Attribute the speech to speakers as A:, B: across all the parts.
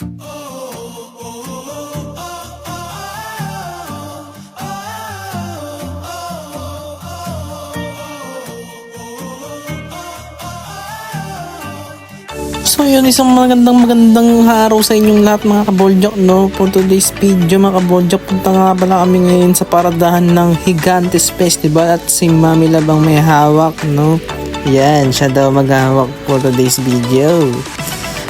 A: So yun, isang magandang araw sa inyong lahat mga kaboljak, no? For today's video mga kaboljak, punta nga pala kami ngayon sa paradahan ng Gigantes Festival at si Mami Labang may hawak, no? Yan, siya daw maghahawak for today's video.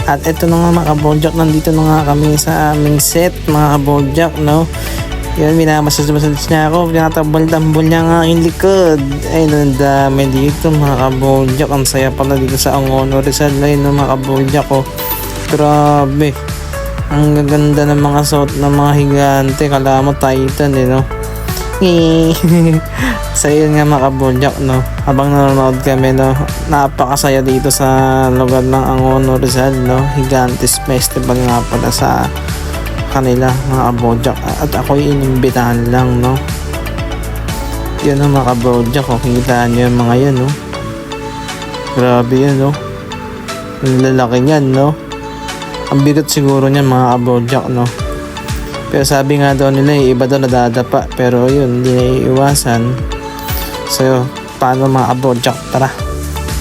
A: At eto na nga mga kaboljak, nandito na nga kami sa aming set mga kaboljak, no? Yun, minamasas niya ako, tinatambol-tambol niya ang aking likod. Ay, ang dami dito mga kaboljak. Ang saya pala dito sa Angono Rizal Line ng mga kaboljak ko. Grabe. Ang gaganda ng mga suot ng mga higante. Kala mo Titan no? So yun nga mga kaboljak, no? Habang nanonood kami, no? Napakasaya dito sa lugar ng Angono Rizal, no? Gigantes Festival nga pala sa kanila mga kaboljak, at ako'y inimbitahan lang, no? Yun ang mga kaboljak, kikitaan nyo yung mga yan, no? Grabe yun, no? Ang lalaki nyan, no? Ang bigat siguro niyan mga kaboljak, no? Pero sabi nga daw nila, iba daw nadadapa, pero yun, hindi naiiwasan. So paano mga kaboljak? Tara,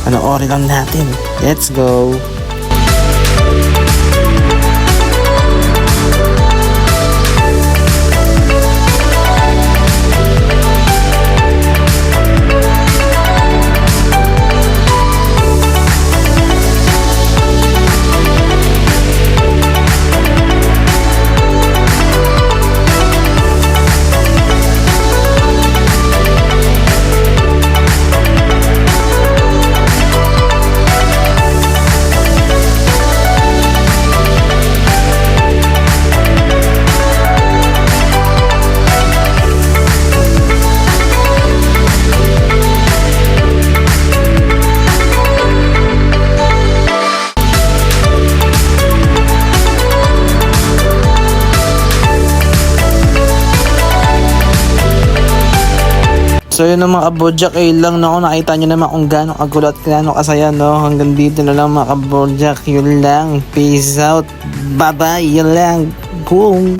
A: panoorin lang natin. Let's go! So yun ang mga kaboljak, lang na ako, nakita nyo naman kung gano'ng kagulo at gano'ng kasaya, no? Hanggang dito na lang mga kaboljak, yun lang, peace out, bye bye, yun lang, kung